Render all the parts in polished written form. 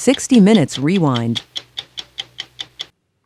60 Minutes Rewind.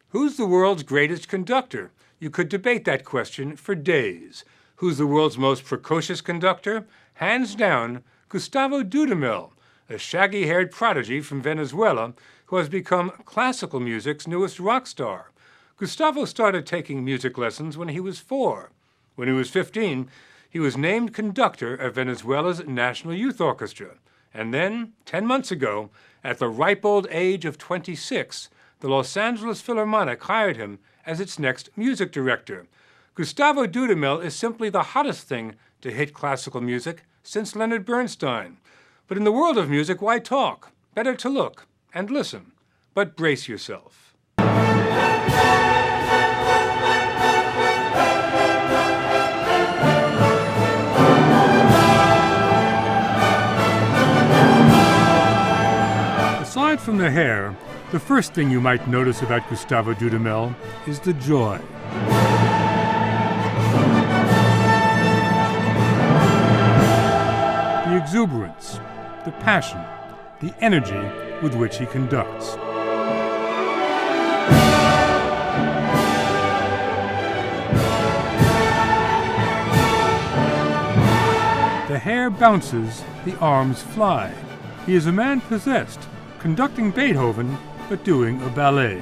Who's the world's greatest conductor? You could debate that question for days. Who's the world's most precocious conductor? Hands down, Gustavo Dudamel, a shaggy-haired prodigy from Venezuela who has become classical music's newest rock star. Gustavo started taking music lessons when he was 4. When he was 15, he was named conductor of Venezuela's National Youth Orchestra. And then, 10 months ago, at the ripe old age of 26, the Los Angeles Philharmonic hired him as its next music director. Gustavo Dudamel is simply the hottest thing to hit classical music since Leonard Bernstein. But in the world of music, why talk? Better to look and listen. But brace yourself. Aside from the hair, the first thing you might notice about Gustavo Dudamel is the joy. The exuberance, the passion, the energy with which he conducts. The hair bounces, the arms fly. He is a man possessed, conducting Beethoven, but doing a ballet.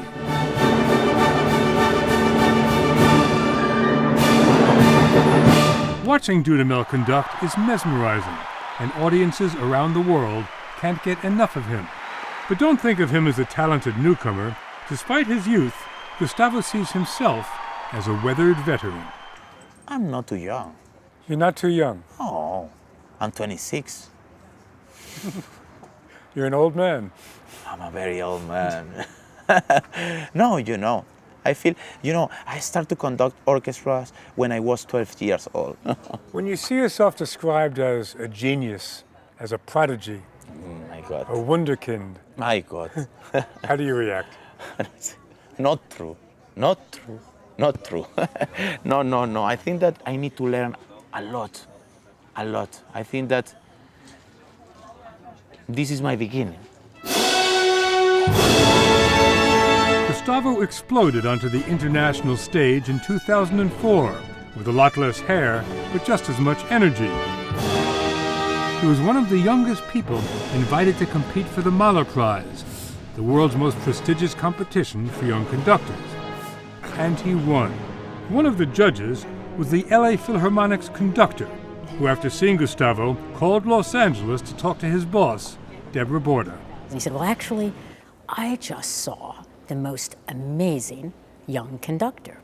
Watching Dudamel conduct is mesmerizing, and audiences around the world can't get enough of him. But don't think of him as a talented newcomer. Despite his youth, Gustavo sees himself as a weathered veteran. I'm not too young. You're not too young. Oh, I'm 26. You're an old man. I'm a very old man. No, I feel, I started to conduct orchestras when I was 12 years old. When you see yourself described as a genius, as a prodigy, My God. a wunderkind, My God. how do you react? Not true. Not true. Not true. No. I think that I need to learn a lot. A lot. I think that this is my beginning. Gustavo exploded onto the international stage in 2004 with a lot less hair, but just as much energy. He was one of the youngest people invited to compete for the Mahler Prize, the world's most prestigious competition for young conductors. And he won. One of the judges was the LA Philharmonic's conductor, who after seeing Gustavo called Los Angeles to talk to his boss, Deborah Borda. He said, well, actually, I just saw the most amazing young conductor.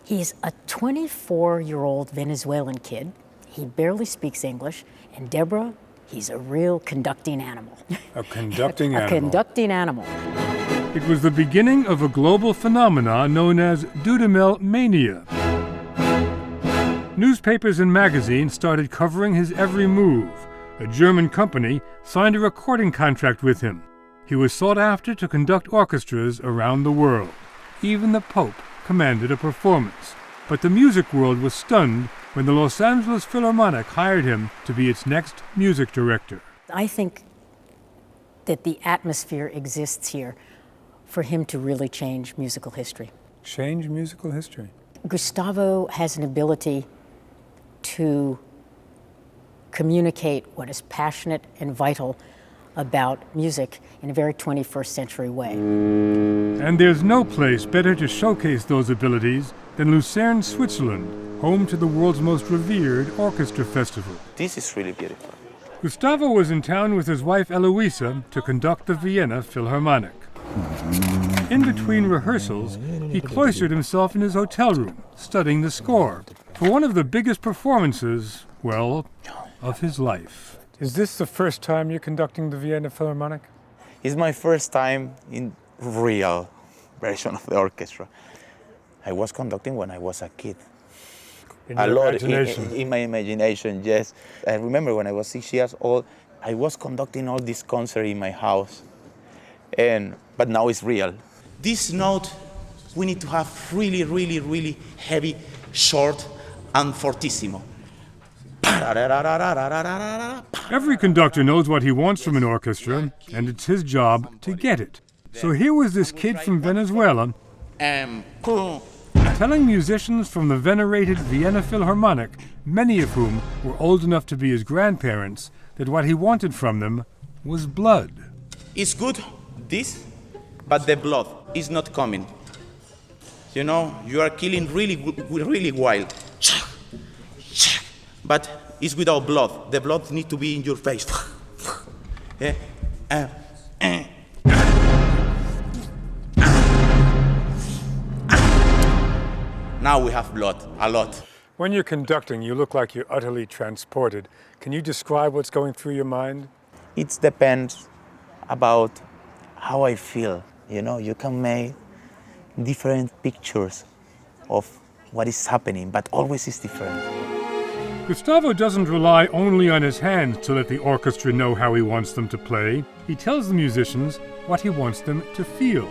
He's a 24-year-old Venezuelan kid. He barely speaks English. And Deborah, he's a real conducting animal. A conducting animal. A conducting animal. It was the beginning of a global phenomenon known as Dudamel mania. Newspapers and magazines started covering his every move. A German company signed a recording contract with him. He was sought after to conduct orchestras around the world. Even the Pope commanded a performance. But the music world was stunned when the Los Angeles Philharmonic hired him to be its next music director. I think that the atmosphere exists here for him to really change musical history. Change musical history? Gustavo has an ability to communicate what is passionate and vital about music in a very 21st century way. And there's no place better to showcase those abilities than Lucerne, Switzerland, home to the world's most revered orchestra festival. This is really beautiful. Gustavo was in town with his wife Eloisa to conduct the Vienna Philharmonic. In between rehearsals, he cloistered himself in his hotel room, studying the score for one of the biggest performances, well, of his life. Is this the first time you're conducting the Vienna Philharmonic? It's my first time in real version of the orchestra. I was conducting when I was a kid. In your imagination? In my imagination, yes. I remember when I was 6 years old, I was conducting all this concert in my house. But now it's real. This note, we need to have really, really, really heavy, short, and fortissimo. Bam! Every conductor knows what he wants from an orchestra, and it's his job to get it. So here was this kid from Venezuela telling musicians from the venerated Vienna Philharmonic, many of whom were old enough to be his grandparents, that what he wanted from them was blood. It's good, this, but the blood is not coming. You know, you are killing really wild. But it's without blood. The blood needs to be in your face. Yeah. Now we have blood, a lot. When you're conducting, you look like you're utterly transported. Can you describe what's going through your mind? It depends about how I feel. You know, you can make different pictures of what is happening, but always is different. Gustavo doesn't rely only on his hands to let the orchestra know how he wants them to play. He tells the musicians what he wants them to feel.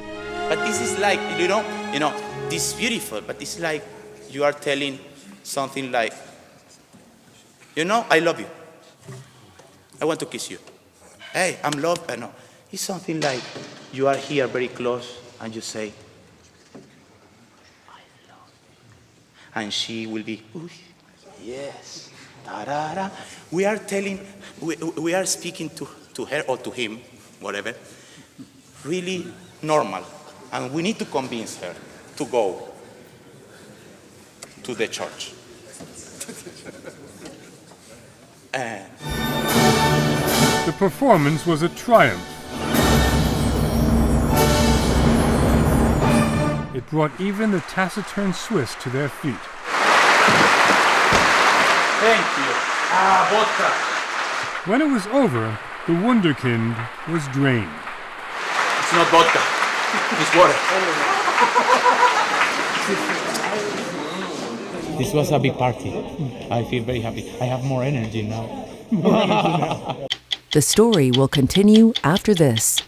But this is like, you know, this is beautiful, but it's like you are telling something like, you know, I love you. I want to kiss you. Hey, I'm loved. No. It's something like you are here very close and you say, I love you. And she will be, ooh, yes. Da-da-da. We are telling, we are speaking to her or to him, whatever, really normal. And we need to convince her to go to the church. The performance was a triumph. It brought even the taciturn Swiss to their feet. Thank you. Vodka. When it was over, the Wunderkind was drained. It's not vodka. It's water. This was a big party. I feel very happy. I have more energy now. The story will continue after this.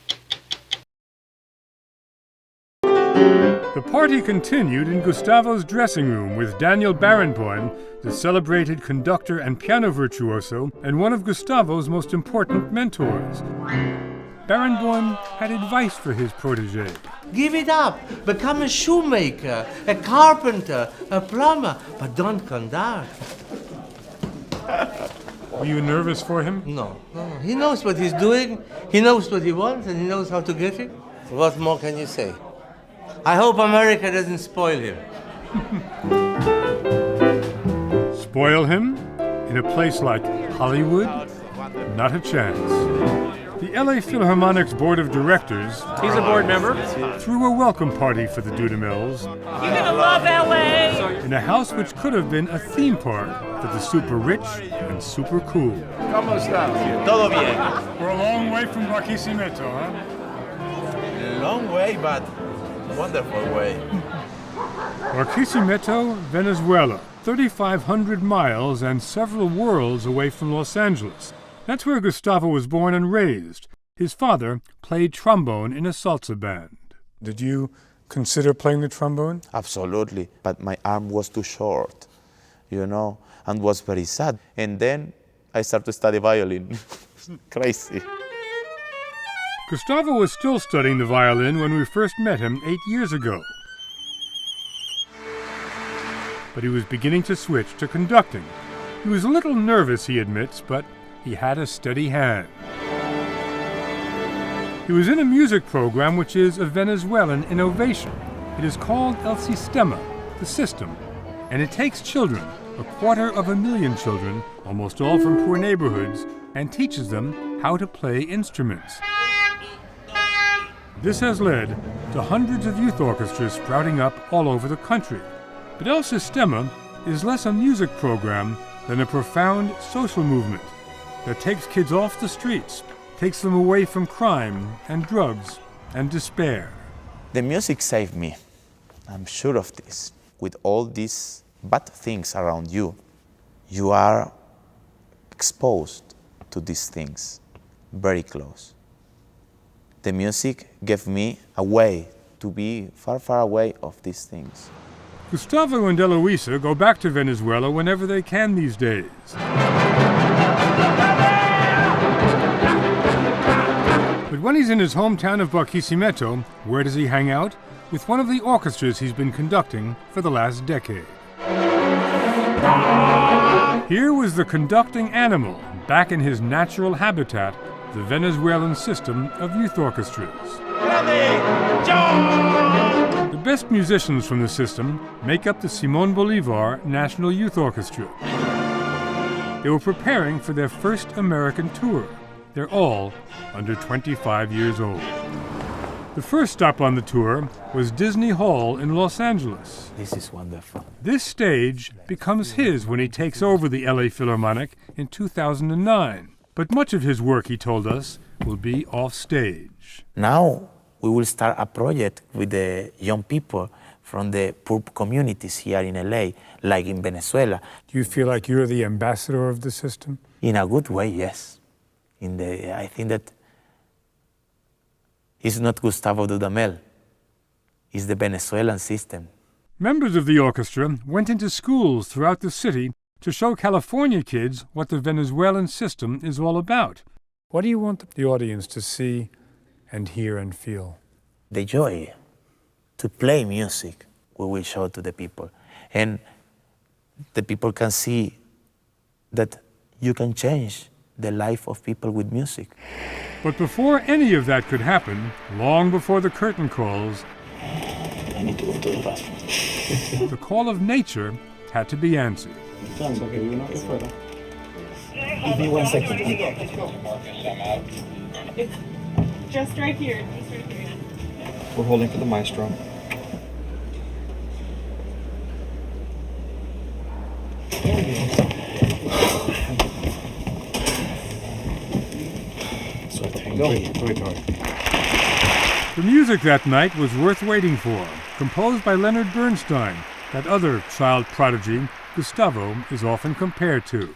The party continued in Gustavo's dressing room with Daniel Barenboim, the celebrated conductor and piano virtuoso, and one of Gustavo's most important mentors. Barenboim had advice for his protege. Give it up. Become a shoemaker, a carpenter, a plumber, but don't conduct. Were you nervous for him? No. He knows what he's doing, he knows what he wants, and he knows how to get it. What more can you say? I hope America doesn't spoil him. Spoil him? In a place like Hollywood? Not a chance. The LA Philharmonic's board of directors, he's a board member, threw a welcome party for the Dudamels. You're gonna love LA! In a house which could have been a theme park for the super rich and super cool. ¿Cómo estás? Todo bien. We're a long way from Barquisimeto, huh? Long way, but wonderful way. Barquisimeto, Venezuela, 3,500 miles and several worlds away from Los Angeles. That's where Gustavo was born and raised. His father played trombone in a salsa band. Did you consider playing the trombone? Absolutely, but my arm was too short, you know, and was very sad. And then I started to study violin. Crazy. Gustavo was still studying the violin when we first met him 8 years ago. But he was beginning to switch to conducting. He was a little nervous, he admits, but he had a steady hand. He was in a music program which is a Venezuelan innovation. It is called El Sistema, the system, and it takes children, 250,000 children, almost all from poor neighborhoods, and teaches them how to play instruments. This has led to hundreds of youth orchestras sprouting up all over the country. But El Sistema is less a music program than a profound social movement that takes kids off the streets, takes them away from crime and drugs and despair. The music saved me. I'm sure of this. With all these bad things around you, you are exposed to these things very close. The music gave me a way to be far, far away of these things. Gustavo and Eloisa go back to Venezuela whenever they can these days. But when he's in his hometown of Barquisimeto, where does he hang out? With one of the orchestras he's been conducting for the last decade. Here was the conducting animal, back in his natural habitat, the Venezuelan system of youth orchestras. The best musicians from the system make up the Simón Bolívar National Youth Orchestra. They were preparing for their first American tour. They're all under 25 years old. The first stop on the tour was Disney Hall in Los Angeles. This is wonderful. This stage becomes his when he takes over the LA Philharmonic in 2009. But much of his work, he told us, will be off stage. Now we will start a project with the young people from the poor communities here in LA, like in Venezuela. Do you feel like you're the ambassador of the system? In a good way, yes. I think that it's not Gustavo Dudamel, it's the Venezuelan system. Members of the orchestra went into schools throughout the city to show California kids what the Venezuelan system is all about. What do you want the audience to see and hear and feel? The joy to play music we will show to the people. And the people can see that you can change the life of people with music. But before any of that could happen, long before the curtain calls, I need to go to the bathroom. the call of nature had to be answered. Give me 1 second. It's just right here. Just right here. We're holding for the maestro. The music that night was worth waiting for, composed by Leonard Bernstein, that other child prodigy Gustavo is often compared to.